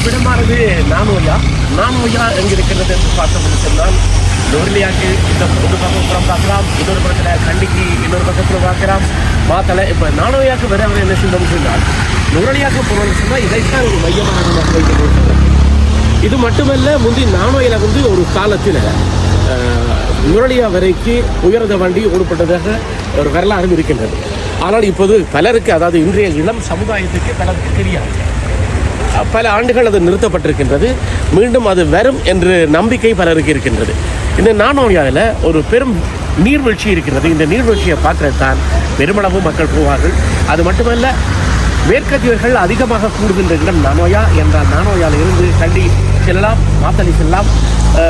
இவ்விடமானது நானோயா எங்கிருக்கிறது என்று பார்த்தோம்னு சொன்னால் நுவரெலியாவுக்கு இந்த ஒரு பக்கம் பார்க்கலாம், இன்னொரு பக்கத்தில் கண்டிக்கு இன்னொரு பக்கத்தில் பார்க்கலாம் மாத்தலை. இப்போ நானோயாவுக்கு வர அவர் என்ன செய்யணும்னு சொன்னால் நுவரெலியாவுக்கு போகணும்னு சொன்னால் இதைத்தான் ஒரு மையமாக நம்ம வைக்கணும். இது மட்டுமல்ல, முந்தி நானோயில ஒரு காலத்தில் நுவரெலியா வரைக்கு உயர்ந்த வண்டி ஓடப்பட்டதாக ஒரு வரலாறு இருக்கின்றது. ஆனால் இப்போது பலருக்கு, அதாவது இன்றைய இளம் சமுதாயத்துக்கு பலருக்கு தெரியாது. பல ஆண்டுகள் அது நிறுத்தப்பட்டிருக்கின்றது. மீண்டும் அது வரும் என்று நம்பிக்கை பலருக்கு இருக்கின்றது. இந்த நானோயாவில் ஒரு பெரும் நீர்வீழ்ச்சி இருக்கிறது. இந்த நீர்வீழ்ச்சியை பார்க்கத்தான் பெருமளவு மக்கள் போவார்கள். அது மட்டுமல்ல, மேற்கத்தியவர்கள் அதிகமாக கூடுகின்ற இடம் நானோயா என்றால் நானோயாவில் இருந்து கண்டி செல்லலாம், மாத்தளை செல்லலாம்,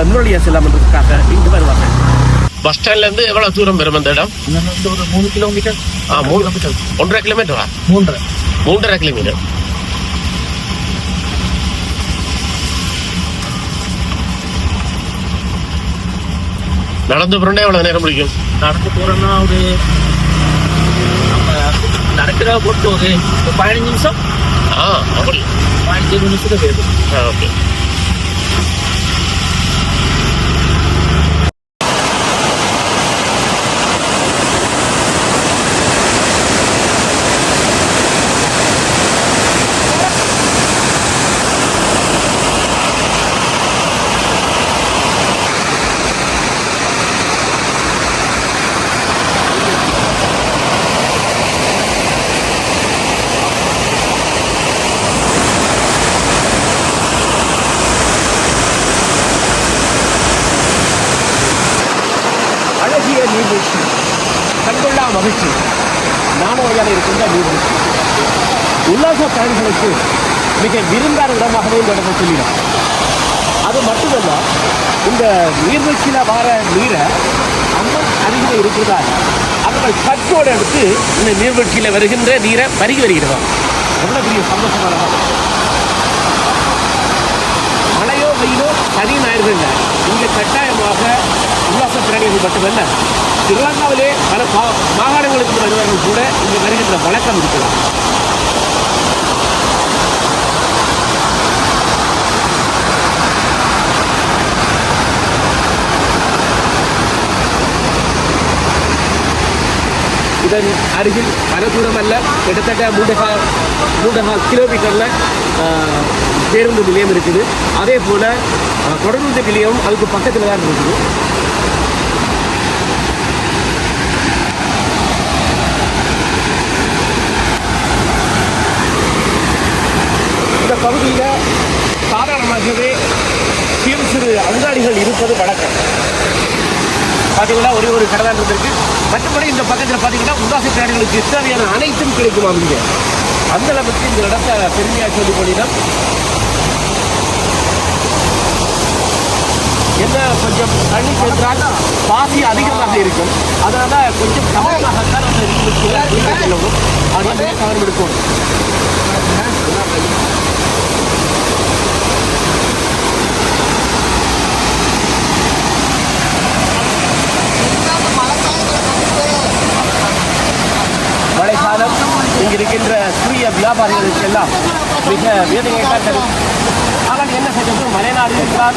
நுவரெலியா செல்லலாம் என்பதற்காக இங்கு வருவார்கள். பஸ் ஸ்டாண்ட்லேருந்து எவ்வளோ தூரம் வரும் அந்த இடம்? ஒரு 3 கிலோமீட்டர். 3 கிலோமீட்டர். 1.5 கிலோமீட்டரா? 3.5 கிலோமீட்டர். நடந்து போறேன்னா எவ்வளவு நேரம் பிடிக்கும்? நடந்து போறோம்னா ஒரு நடக்கிற போட்டு ஒரு 15 நிமிஷம். அப்படி 15 நிமிஷத்துக்கு போயிடும். ஓகே. அழகிய நீர்வீழ்ச்சி, கண்கொள்ளா மகிழ்ச்சி நானோயாவில் இருக்கின்ற நீர்வீழ்ச்சி. உல்லாச பயணிகளுக்கு மிக விருந்தான இடமாகவே இந்த இடத்தை சொல்லிடும். அது மட்டுமல்ல, இந்த நீர்வீழ்ச்சியில் வர நீரை அம்மன் அருகில் இருக்கிறதால் அவர்கள் கற்றோடு எடுத்து இந்த நீர்வீழ்ச்சியில் வருகின்ற நீரை பருகி வருகிறார். எவ்வளோ பெரிய சந்தோஷமான மழையோ வெயிலோ சனி ஞாயிறுகளில் இங்கே கட்டாயமாக உல்லாச பிராணிகள் மட்டுமல்ல, ஸ்ரீலங்காவிலே பல மாகாணங்களுக்கு வருவர்கள் கூட இங்கே வருகின்ற வழக்கம் இருக்கிறார். இதன் அருகில் பல தூரம் அல்ல, கிட்டத்தட்ட 3.5 கிலோமீட்டரில் பேருந்து நிலையம் இருக்குது. அதே போல் தொடருந்து நிலையம் அதுக்கு பக்கத்தில் தான் இருக்குது. இந்த பகுதியில் சாதாரணமாகவே சிறு சிறு அங்காடிகள் இருப்பது வழக்கம். பார்த்தீங்கன்னா ஒரே ஒரு கடை தான் இருந்திருக்கு. மற்றபடி இந்த பக்கத்தில் பார்த்தீங்கன்னா உல்லாச பிராணிகளுக்கு தேவையான அனைத்தும் கிடைக்கும். அவங்க அந்த அளவுக்கு இந்த இடத்தை பெருமையாக சொல்லி போனீங்கன்னா என்ன, கொஞ்சம் தண்ணி சென்றால் பாசி அதிகமாக இருக்கும். அதனால் கொஞ்சம் கவனமாகத்தான் அந்த செல்லவும் அதே கவனம் எடுக்கணும். மழைக்காலம் இங்கு இருக்கின்ற சிறிய வியாபாரிகளுக்கு எல்லாம் மிக வேதனையாக தரும். ஆனால் என்ன செய்வது, மலைநாடு என்றால்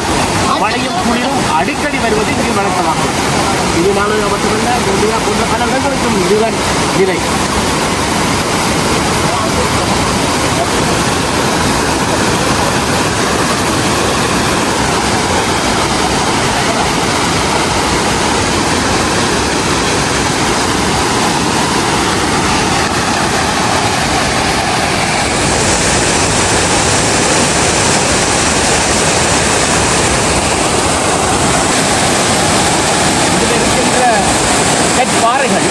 மழையும் குளிரும் அடிக்கடி வருவது இங்கு வழக்கமாகும். இது நானும் மட்டுமல்ல, போன்ற பல இடங்களுக்கும் இதுதான் நிலை. பாறைகள்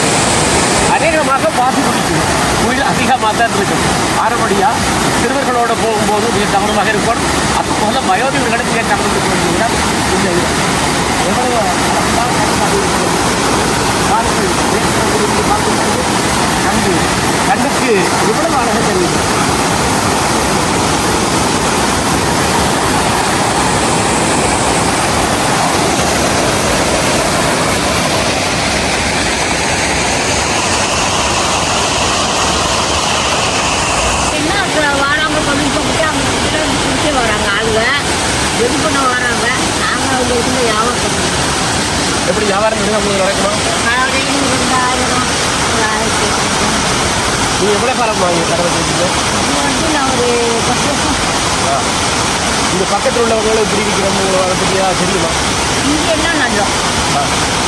அநேகமாக பாசி பிடிக்கும், குயில் அதிகமாக தான் இருக்கும். ஆரம்படியாக சிறுவர்களோடு போகும்போது மிக கவனமாக இருக்கும். அதுபோல வயோதிகர்களும் மிக கவனம் இருக்க வேண்டிய இந்த எவ்வளவு பார்க்கும்போது கண்ணுக்கு எவ்வளவு அழகாக தெரியும். வாராமல் கொண்டு போட்டு அவங்க வராங்க. வராங்க, இது பண்ண வராங்க. நாங்கள் அவங்க இருந்து வியாபாரம் பண்ணுவோம். எப்படி வியாபாரம் பண்ணி உங்களுக்கு நடக்குமா? கடையில் 2000, 1500. நீங்கள் எவ்வளோ காலம் வாங்கி கடை வச்சுருக்கீங்க? இது வந்து நான் ஒரு 10 வருஷம். இந்த பக்கத்தில் உள்ளவங்களும் இப்படி இருக்கிறவங்க அதை பற்றியா தெரியுமா? இங்கே எல்லாம் நல்லோம்.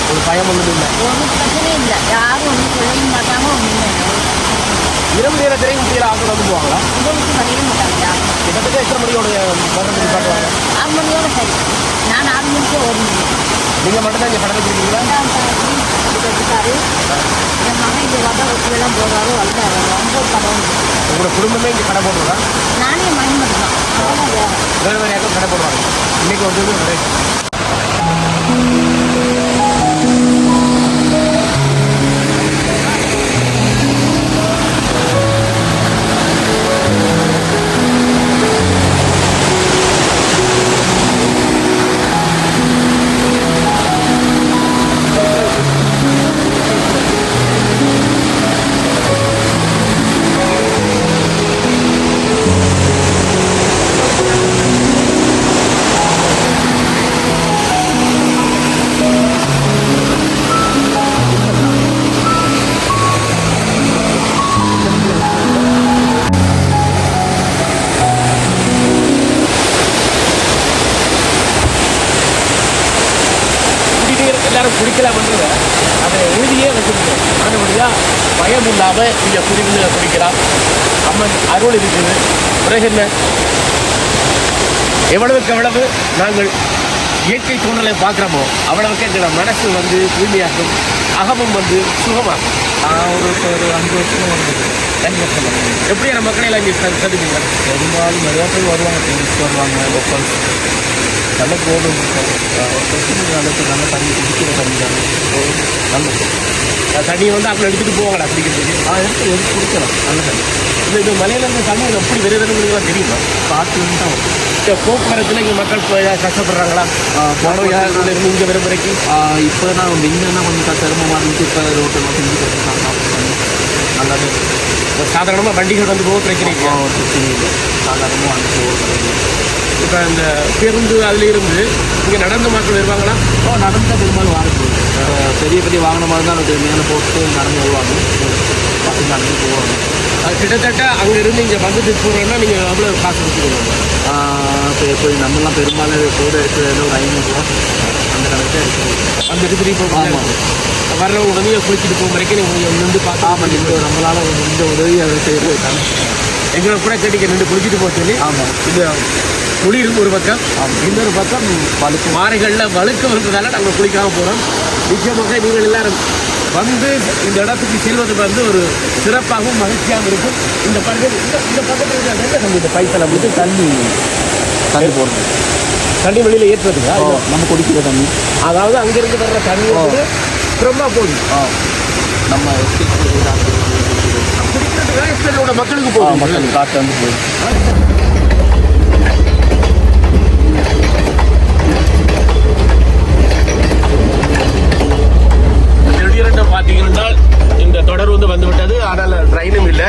ஒரு பயம் ஒன்றும் இல்லை. ஒன்றும் பிரச்சனையும் இல்லை. யாரும் ஒன்றும் சொல்லவும் மாட்டாங்க, ஒன்றும் இல்லை. இரவு நேரத்திலையும் இப்படி ஆட்கள் வந்து போவாங்களா? உதவிக்கு பண்ணிட மாட்டாங்க யாரும். கிட்டத்தட்ட எத்தனை மணியோட வர்றதுக்கு காட்டுவாங்க? 6 மணியோட சரி. நான் 4 மணிக்கே 1 மணி. நீங்கள் மட்டும் தான் இங்கே கடை வச்சுருக்கீங்களா? வச்சுட்டாரு. என் மகன் இங்கே வந்தால் வச்சுலாம் போகிறாரு, வந்தாரு. ரொம்ப படம். உங்களோட குடும்பமே இங்கே கடை போடுறதா? நானே மணி மட்டும்தான். அவ்வளோ வேறு. வேறு வேறு யாருக்கும் கடை போடுவாங்க. இன்றைக்கி வந்து கடை எல்லாரும் குடிக்கலாம்ன்றத அதை எழுதியே வச்சுருக்கோம். மறுபடியாக பயம் இல்லாமல் இங்கே குடின்னு குடிக்கலாம். அம்மன் அருள் இருக்குது. பிறகு என்ன, எவ்வளவுக்கு எவ்வளவு நாங்கள் இயற்கை சூழ்நிலை பார்க்குறோமோ அவ்வளவுக்கு எங்களோட மனசு வந்து தூய்மையாகும், அகமும் வந்து சுகமாகும். ஒரு 5 வருஷம் வந்து 5 வருஷம் எப்படியான மக்களையெல்லாம் இங்கே சந்திப்பீங்க? பெரும்பாலும் நிறையா பேர் வருவாங்க, டூரிஸ்ட் வருவாங்க, லோக்கல்ஸ். நல்ல போர்டும் இருக்கும். அளவுக்கு நல்ல தண்ணி குடிக்கிற தண்ணி தான் நல்ல தண்ணியை வந்து அப்புறம் எடுத்துகிட்டு போவாங்களா குடிக்கிறதுக்கு? எடுத்து குடிக்கலாம் நல்ல தண்ணி. இது மலையிலேருந்து தண்ணி எப்படி வருதுன்னு தெரியுமா? காற்றுலேருந்து தான் வரும். இந்த போக்குவரத்தில் இங்கே மக்கள் கஷ்டப்படுறாங்களா? போனவங்க இருந்து இங்கே வரும் வரைக்கும் இப்போ நான் முன்னா கொஞ்சம் சிரமமாக இருந்துச்சு. இப்போ ரோட்டெல்லாம் செஞ்சு கொடுத்துருக்காங்க. நல்லாவே சாதாரணமாக வண்டிகள் வந்து போக பிரச்சனை இல்லை. பிரச்சனை இல்லை. சாதாரணமாக வந்து போகிறது. இப்போ இந்த பேருந்து அதில் இருந்து இங்கே நடந்து மக்கள் வருவாங்களா? நடந்து தான் பெரும்பாலும் வாரது. பெரிய பெரிய வாகனமாக இருந்தால் அது மேலே போட்டு நடந்து வருவாங்க. பசங்க நடந்து போவாங்க. அது கிட்டத்தட்ட அங்கே இருந்து இங்கே வந்துட்டு போகிறோன்னா நீங்கள் அவ்வளோ காசு கொடுத்துருவாங்க. இப்போ நம்மலாம் பெரும்பாலும் கூட இருக்கிற ஒரு 500 ரூபா அந்த கணக்கு இருக்குது. அந்த இருக்கிற இப்போ ஆமாம். வர்றவங்க உடனே குளிச்சுட்டு போகும் வரைக்கும் நீங்கள் நின்று பார்த்து ஆமாம். நம்மளால் இந்த உதவி அதை செய்யறது எங்களை கூட கேட்டிங்க நின்று குளிச்சுட்டு போக சொல்லி. ஆமாம். இந்த குளிர் ஒரு பக்கம், இன்னொரு பக்கம் வழுக்கு மாறைகளில் வழுக்க வந்ததால் நாங்கள் குளிக்காமல் போகிறோம். நிச்சயமாக நீங்கள் எல்லாரும் வந்து இந்த இடத்துக்கு செல்வது வந்து ஒரு சிறப்பாகவும் மகிழ்ச்சியாகவும் இருக்கும். இந்த பகுதி இந்த பக்கத்தில் இந்த பைப்பில் வந்து தண்ணி போடுறது, தண்ணி வெளியில் ஏற்றுறதுக்கா நம்ம குடிக்கிற தண்ணி. அதாவது அங்கிருந்து வர்ற தண்ணி வந்து ரொம்ப போகுது. நம்ம குடிக்கிறதுக்காக எஸ்டேட்டோட மக்களுக்கு போகும். மக்கள் காற்று வந்து போகுது. திடீரென்று பார்த்தீங்கன்னா இந்த தொடர் வந்து விட்டது. ஆனால் ட்ரெயினும் இல்லை.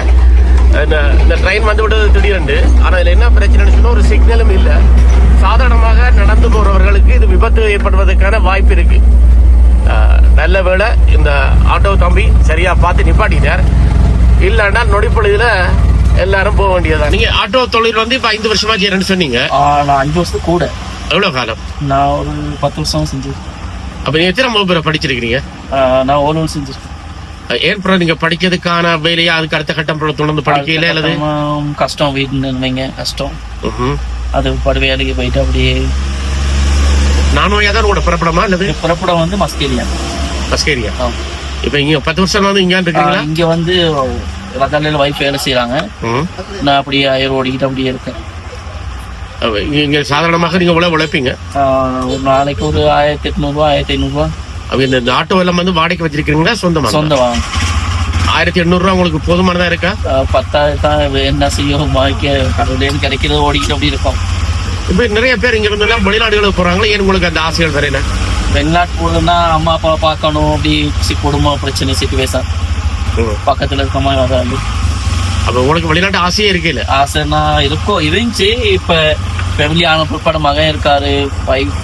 இந்த ட்ரெயின் வந்து விட்டது திடீரென்று. ஆனால் இதில் என்ன பிரச்சனைன்னு சொன்னால் ஒரு சிக்னலும் இல்லை. சாதாரணமாக நடந்து போகிறவர்களுக்கு இது விபத்து ஏற்படுவதற்கான வாய்ப்பு இருக்கு. நல்ல வேளை இந்த ஆட்டோ தம்பி சரியா பார்த்து நிப்பாட்டிட்டார். இல்லைன்னா நொடிப்பொழுதுல எல்லாரும் போக வேண்டியதுதான். நீங்க ஆட்டோ தொழில் வந்து இப்போ 5 வருஷமா செய்யறேன்னு சொன்னீங்க. நான் 5 வருஷத்துக்கு கூட. எவ்வளோ காலம்? நான் ஒரு 10 வருஷம் செஞ்சிருக்கேன். அப்போ நீங்கள் எத்தனை வகுப்பு படிச்சிருக்கிறீங்க? நான் ஓரளவு செஞ்சிருக்கேன். ஏன் ப்ரோ நீங்கள் படிக்கிறதுக்கான வேலையா அதுக்கு அடுத்த கட்டம் தொடர்ந்து படிக்கல? அல்லது கஷ்டம் வீட்டுன்னு வைங்க, கஷ்டம். அது படு வேலைக்கு போயிட்டு அப்படியே நானும் ஏதாவது கூட புறப்படமா? அல்லது புறப்படம் வந்து மஸ்கேரியா. மஸ்கேரியா. இப்போ இங்கே 10 வருஷம் வந்து இங்கே இருக்கீங்களா? இங்கே வந்து ரத்தாலையில் வைஃப் வேலை செய்கிறாங்க. நான் அப்படியே அயர் ஓடிக்கிட்டு அப்படியே இருக்கேன். இங்கே சாதாரணமாக நீங்கள் எவ்வளோ உழைப்பீங்க? ஒரு நாளைக்கு ஒரு 1800 1500. அப்போ இந்த ஆட்டோ எல்லாம் வந்து வாடகைக்கு வச்சிருக்கீங்களா? சொந்தமா? சொந்தமா. 1800 உங்களுக்கு போதுமானதா இருக்கா? 10,000 தான் என்ன செய்யும், கடவுளேன்னு கிடைக்கிறது ஓடிக்கிட்டு அப்படி இருக்கும். இப்போ நிறைய பேர் இங்க இருந்து வெளிநாடுகளுக்கு போறாங்களா? ஏன் உங்களுக்கு அந்த ஆசைகள் தெரியல? வெளிநாட்டு போகுதுன்னா அம்மா அப்பாவை பார்க்கணும், அப்படி குடும்ப பிரச்சனை சிச்சுவேஷன் பக்கத்துல இருக்க மாதிரி வராது. அப்ப உங்களுக்கு வெளிநாட்டு ஆசையே இருக்கு? இல்ல ஆசைன்னா இருக்கும், இருந்துச்சு. இப்ப ஃபேமிலி ஆன பிற்பாடு மகன் இருக்காரு, வைஃப்,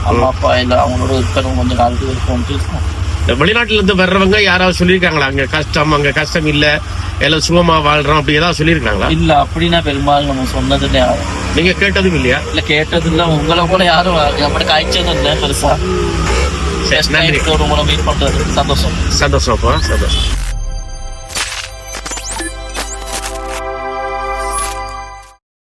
அம்மா அப்பா எல்லாம் அவங்களோட இருக்கணும், கொஞ்சம் காலத்துக்கு இருக்கும். இந்த வெளிநாட்டுல இருந்து வர்றவங்க யாராவது சொல்லியிருக்காங்களா அங்க கஷ்டம் இல்ல எல்லாம் சுகமா வாழ்றோம் அப்படி ஏதாவது சொல்லியிருக்காங்களா? இல்ல அப்படின்னா பெரும்பாலும் நம்ம சொன்னதுன்னு யாரும் நீங்க கேட்டதும் இல்லையா? இல்ல கேட்டது இல்ல, உங்களை கூட யாரும் நம்மள காய்ச்சதும் இல்லை பெருசா. நன்றி. உங்களை மீட் பண்றது சந்தோஷம். சந்தோஷம்.